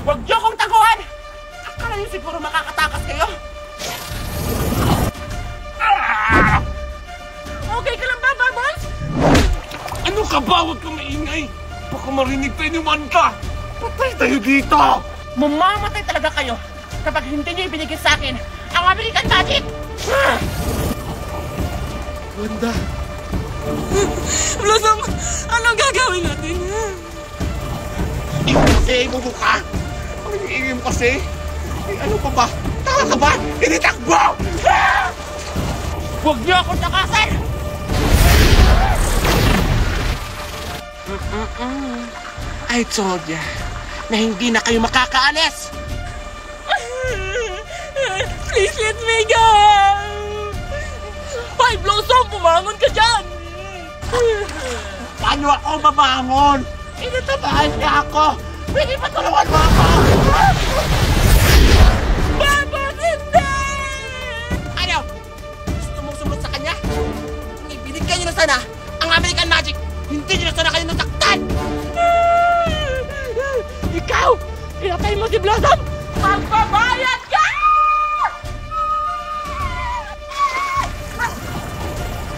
Huwag niyo akong taguan! Akala niyo siguro makakatakas kayo? Okay ka lang ba, Bubbles? Ano ka ba? Huwag kang maingay! Baka marinig tayo ni Wanda! Patay tayo dito! Mamamatay talaga kayo kapag hindi niyo ibinigay sa akin ang American Magic! Wanda! Blossom, anong gagawin natin? Ikaw kasi, bubukha! Ang iingay mo kasi! Eh, ano pa ba? Taka ka ba? Hindi takbo! Huwag niyo akong takasan! I told ya na hindi na kayo makakaalis! Please let me go! Hoy, Blossom, bumangon ka dyan! Paano ako mabangon? Inatabahan niya ako! Pwede ba tulungan mo ako? Bubbles, hindi! Ano? Gusto mong sumunod sa kanya? Kung ibinigay niyo na sana ang American Magic, hindi niyo na sana kayo nasaktan! Ikaw! Pinatay mo si Blossom! Magbabayad ka!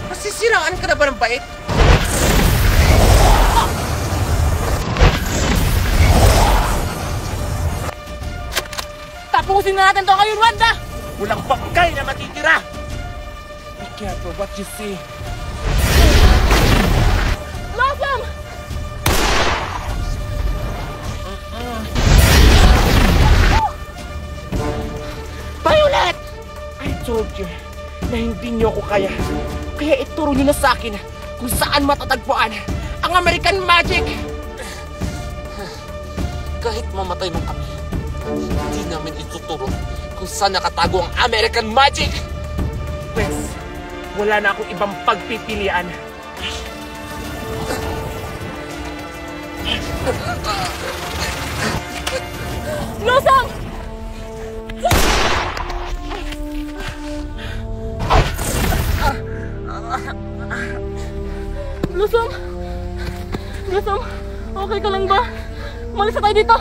Masisiraan ka na ba ng bait? Tapusin na natin to ngayon, Wanda! Walang bangkay na matitira! Be careful what you see. Blossom! Violet! I told you na hindi niyo ako kaya. Kaya ituro niyo na sa akin kung saan matatagpuan ang American Magic! Kahit mamatay man kami, hindi namin ituturo kung saan nakatago ang American Magic! Pwes, wala na akong ibang pagpipilian. Blossom! Blossom! Blossom, okay ka lang ba? Umalis na tayo dito!